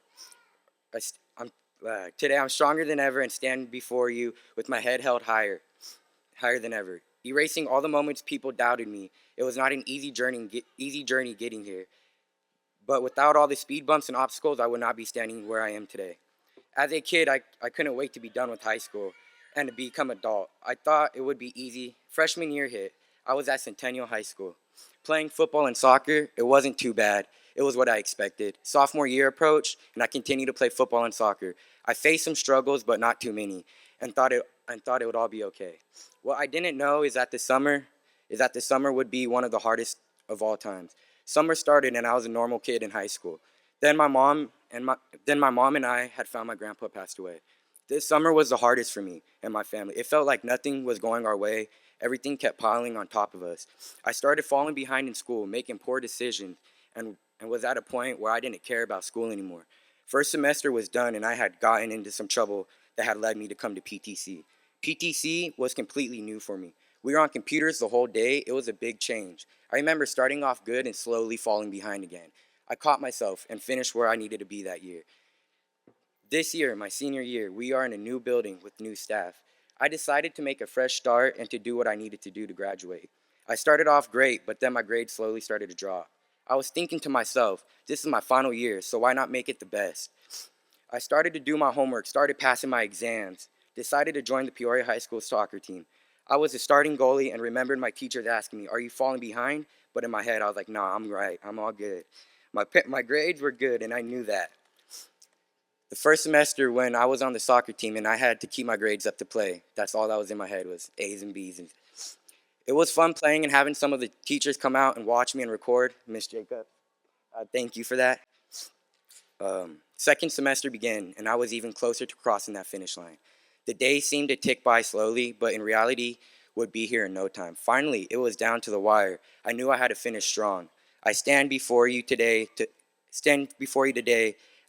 Today, I'm stronger than ever and stand before you with my head held higher than ever. Erasing all the moments people doubted me. It was not an easy journey getting here. But without all the speed bumps and obstacles, I would not be standing where I am today. As a kid, I couldn't wait to be done with high school and to become adult. I thought it would be easy. Freshman year hit. I was at Centennial High School. Playing football and soccer, it wasn't too bad. It was what I expected. Sophomore year approached, and I continued to play football and soccer. I faced some struggles, but not too many, and thought it would all be okay. What I didn't know is that the summer would be one of the hardest of all times. Summer started, and I was a normal kid in high school. Then my mom and I had found my grandpa passed away. This summer was the hardest for me and my family. It felt like nothing was going our way. Everything kept piling on top of us. I started falling behind in school, making poor decisions, and was at a point where I didn't care about school anymore. First semester was done, and I had gotten into some trouble that had led me to come to PTC. PTC was completely new for me. We were on computers the whole day. It was a big change. I remember starting off good and slowly falling behind again. I caught myself and finished where I needed to be that year. This year, my senior year, we are in a new building with new staff. I decided to make a fresh start and to do what I needed to do to graduate. I started off great, but then my grades slowly started to drop. I was thinking to myself, this is my final year, so why not make it the best? I started to do my homework, started passing my exams, decided to join the Peoria High School soccer team. I was a starting goalie and remembered my teachers asking me, "Are you falling behind?" But in my head, I was like, "Nah, I'm right. I'm all good." My grades were good, and I knew that. The first semester when I was on the soccer team and I had to keep my grades up to play, that's all that was in my head was A's and B's. And it was fun playing and having some of the teachers come out and watch me and record. Miss Jacob, thank you for that. Second semester began, and I was even closer to crossing that finish line. The days seemed to tick by slowly, but in reality, would be here in no time. Finally, it was down to the wire. I knew I had to finish strong. I stand before you today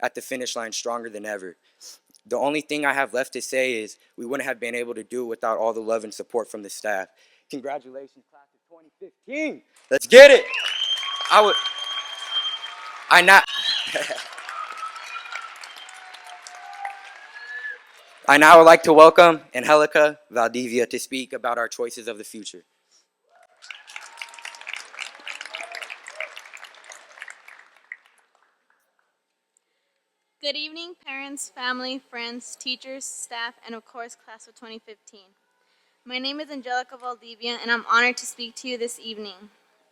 at the finish line stronger than ever. The only thing I have left to say is we wouldn't have been able to do it without all the love and support from the staff. Congratulations, class of 2015. Let's get it. I now would like to welcome Angelica Valdivia to speak about our choices of the future. Good evening, parents, family, friends, teachers, staff, and of course, class of 2015. My name is Angelica Valdivia, and I'm honored to speak to you this evening.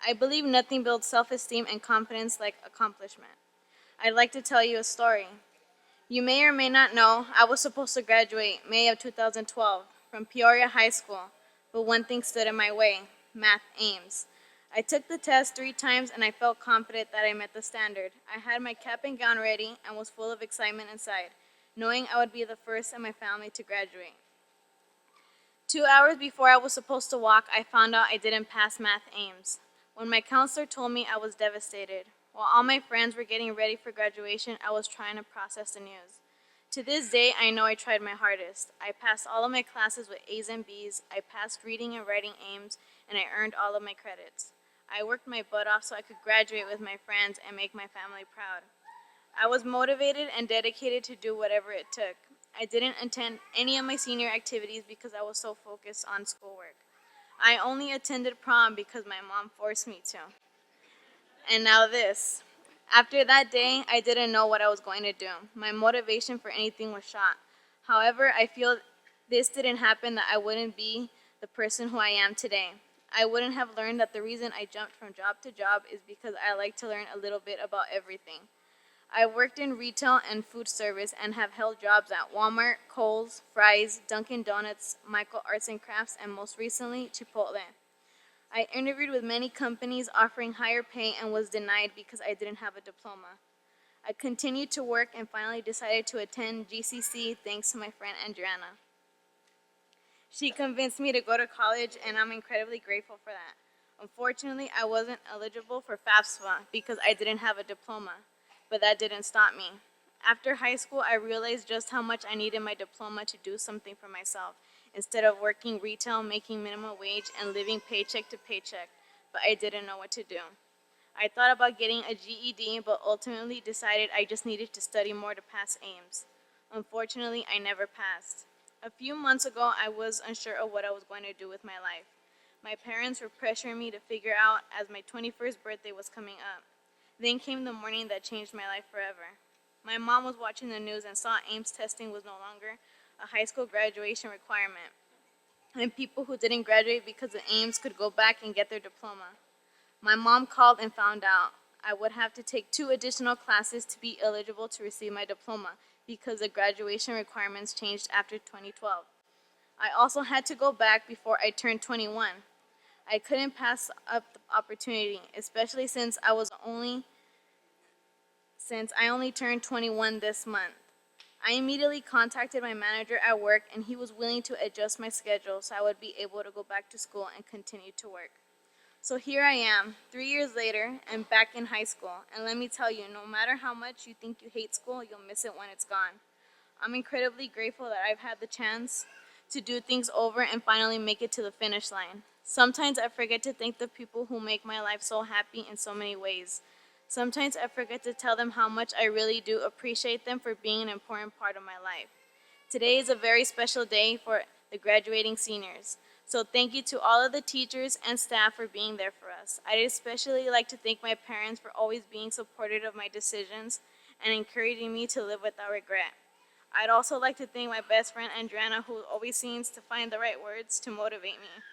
I believe nothing builds self-esteem and confidence like accomplishment. I'd like to tell you a story. You may or may not know, I was supposed to graduate May of 2012 from Peoria High School, but one thing stood in my way: math aims. I took the test 3 times and I felt confident that I met the standard. I had my cap and gown ready and was full of excitement inside, knowing I would be the first in my family to graduate. 2 hours before I was supposed to walk, I found out I didn't pass math aims. When my counselor told me, I was devastated. While all my friends were getting ready for graduation, I was trying to process the news. To this day, I know I tried my hardest. I passed all of my classes with A's and B's, I passed reading and writing aims, and I earned all of my credits. I worked my butt off so I could graduate with my friends and make my family proud. I was motivated and dedicated to do whatever it took. I didn't attend any of my senior activities because I was so focused on schoolwork. I only attended prom because my mom forced me to. And now this. After that day, I didn't know what I was going to do. My motivation for anything was shot. However, I feel this didn't happen, that I wouldn't be the person who I am today. I wouldn't have learned that the reason I jumped from job to job is because I like to learn a little bit about everything. I worked in retail and food service and have held jobs at Walmart, Kohl's, Fry's, Dunkin' Donuts, Michael Arts and Crafts, and most recently, Chipotle. I interviewed with many companies offering higher pay and was denied because I didn't have a diploma. I continued to work and finally decided to attend GCC thanks to my friend Adriana. She convinced me to go to college, and I'm incredibly grateful for that. Unfortunately, I wasn't eligible for FAFSA because I didn't have a diploma, but that didn't stop me. After high school, I realized just how much I needed my diploma to do something for myself, instead of working retail, making minimum wage, and living paycheck to paycheck, but I didn't know what to do. I thought about getting a GED, but ultimately decided I just needed to study more to pass AIMS. Unfortunately, I never passed. A few months ago, I was unsure of what I was going to do with my life. My parents were pressuring me to figure out as my 21st birthday was coming up. Then came the morning that changed my life forever. My mom was watching the news and saw AIMS testing was no longer a high school graduation requirement, and people who didn't graduate because of AIMS could go back and get their diploma. My mom called and found out I would have to take 2 additional classes to be eligible to receive my diploma because the graduation requirements changed after 2012. I also had to go back before I turned 21. I couldn't pass up the opportunity, especially since I only turned 21 this month. I immediately contacted my manager at work, and he was willing to adjust my schedule so I would be able to go back to school and continue to work. So here I am, 3 years later, and back in high school. And let me tell you, no matter how much you think you hate school, you'll miss it when it's gone. I'm incredibly grateful that I've had the chance to do things over and finally make it to the finish line. Sometimes I forget to thank the people who make my life so happy in so many ways. Sometimes I forget to tell them how much I really do appreciate them for being an important part of my life. Today is a very special day for the graduating seniors. So thank you to all of the teachers and staff for being there for us. I'd especially like to thank my parents for always being supportive of my decisions and encouraging me to live without regret. I'd also like to thank my best friend Adriana, who always seems to find the right words to motivate me.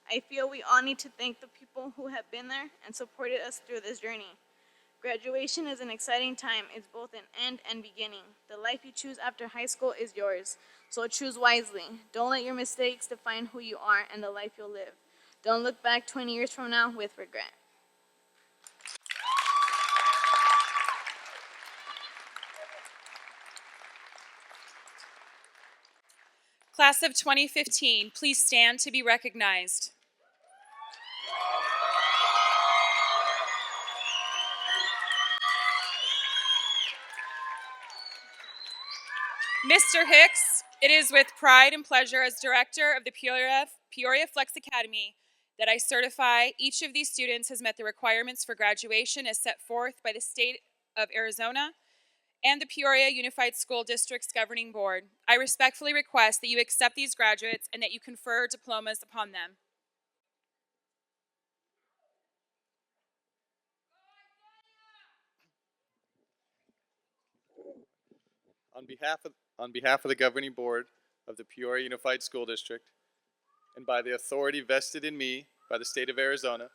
I feel we all need to thank the people who have been there and supported us through this journey. Graduation is an exciting time. It's both an end and beginning. The life you choose after high school is yours, so choose wisely. Don't let your mistakes define who you are and the life you'll live. Don't look back 20 years from now with regret. Class of 2015, please stand to be recognized. Mr. Hicks, it is with pride and pleasure as director of the Peoria Flex Academy that I certify each of these students has met the requirements for graduation as set forth by the state of Arizona and the Peoria Unified School District's Governing Board, I respectfully request that you accept these graduates and that you confer diplomas upon them. On behalf of the Governing Board of the Peoria Unified School District, and by the authority vested in me by the state of Arizona,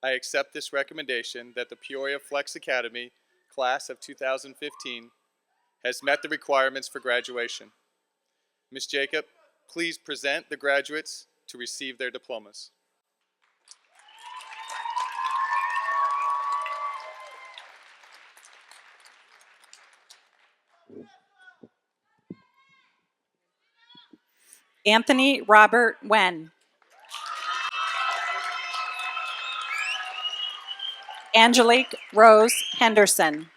I accept this recommendation that the Peoria Flex Academy class of 2015 has met the requirements for graduation. Ms. Jacob, please present the graduates to receive their diplomas. Anthony Robert Wen. Angelique Rose Henderson.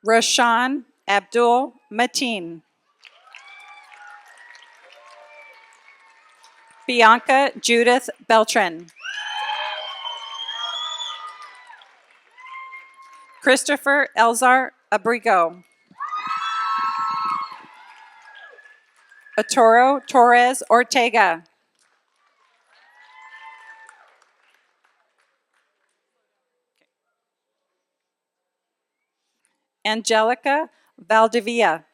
Rashawn Abdul Mateen. Bianca Judith Beltran. Christopher Elzar Abrigo. Arturo Torres Ortega. Angelica Valdivia.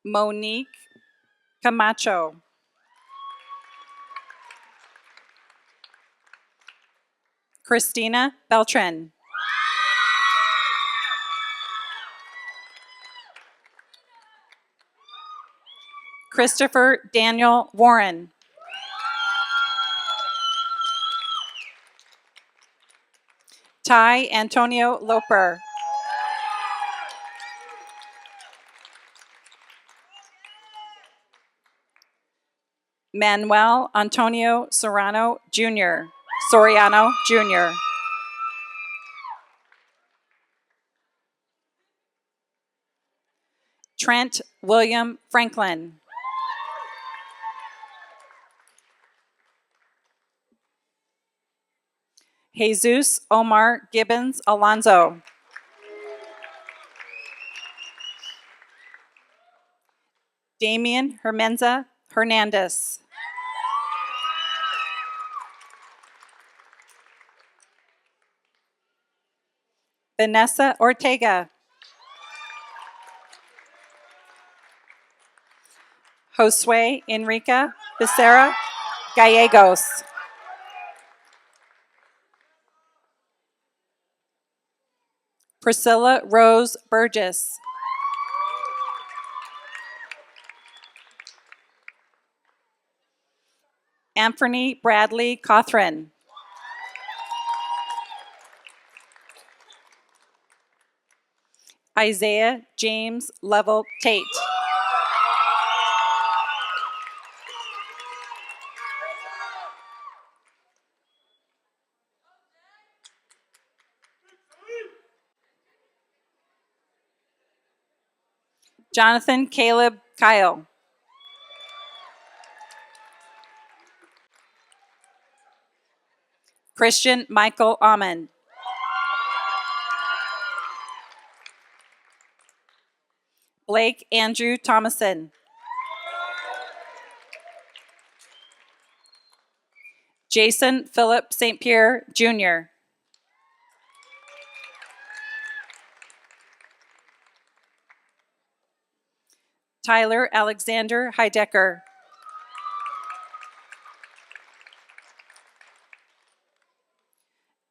Monique Camacho. Christina Beltran. Christopher Daniel Warren. Ty Antonio Loper. Manuel Antonio Soriano Jr. Trent William Franklin. Jesus Omar Gibbons Alonzo. Damian Hermenza Hernandez. Vanessa Ortega. Josue Enrica Becerra Gallegos. Priscilla Rose Burgess. Anthony Bradley Cothran. Isaiah James Level Tate. Jonathan Caleb Kyle. Christian Michael Amon. Blake Andrew Thomason. Jason Philip St. Pierre, Jr. Tyler Alexander Heidecker.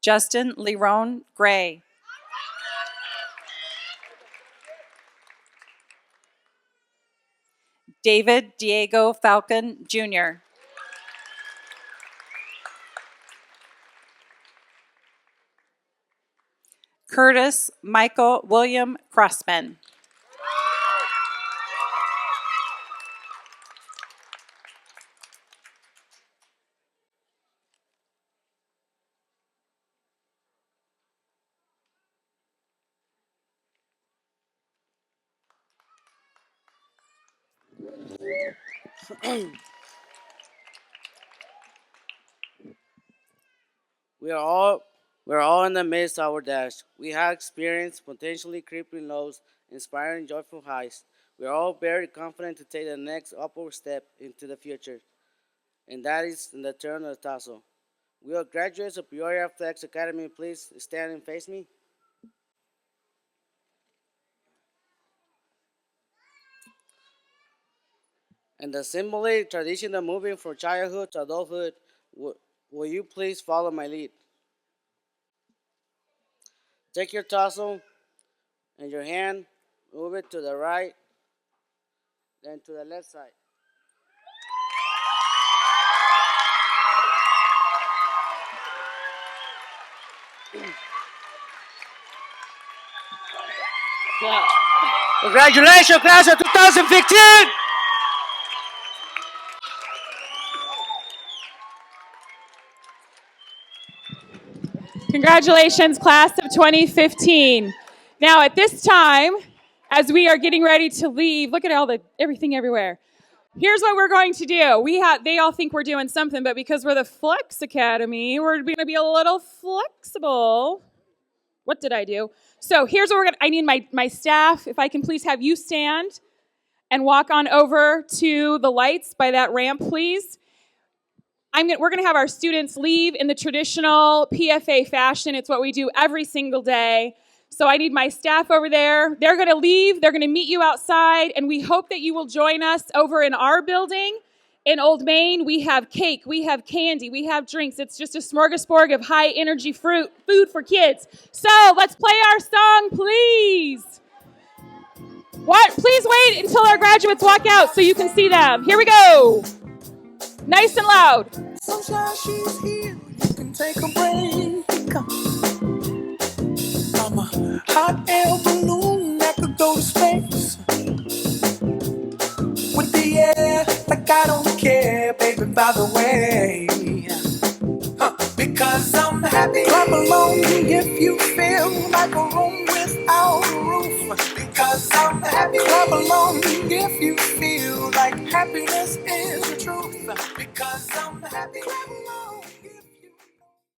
Justin Leron Gray. David Diego Falcon, Jr. Curtis Michael William Crossman. We are all we're all in the midst of our dash. We have experienced potentially crippling lows, inspiring joyful highs. We are all very confident to take the next upward step into the future, and that is in the turn of the tassel. Will graduates of Peoria Flex Academy please stand and face me? And the symbolic tradition of moving from childhood to adulthood, will you please follow my lead? Take your tassel and your hand, move it to the right, then to the left side. Congratulations, class of 2015! Congratulations, class of 2015. Now, at this time, as we are getting ready to leave, look at everything everywhere. Here's what we're going to do. They all think we're doing something, but because we're the Flex Academy, we're going to be a little flexible. What did I do? So here's what I need my staff, if I can please have you stand and walk on over to the lights by that ramp, please. We're going to have our students leave in the traditional PFA fashion. It's what we do every single day. So I need my staff over there. They're going to leave. They're going to meet you outside, and we hope that you will join us over in our building in Old Main. We have cake, we have candy, we have drinks. It's just a smorgasbord of high energy food for kids. So let's play our song, please. Please wait until our graduates walk out so you can see them. Here we go. Nice and loud. Sunshine, she's here. You can take a break. I'm a hot air balloon that could go to space. With the air, like I don't care, baby, by the way. Because I'm happy. Clap along if you feel like a room without a roof. Because I'm happy. Clap along if you feel like happiness is the truth. Because I'm happy. Clap along.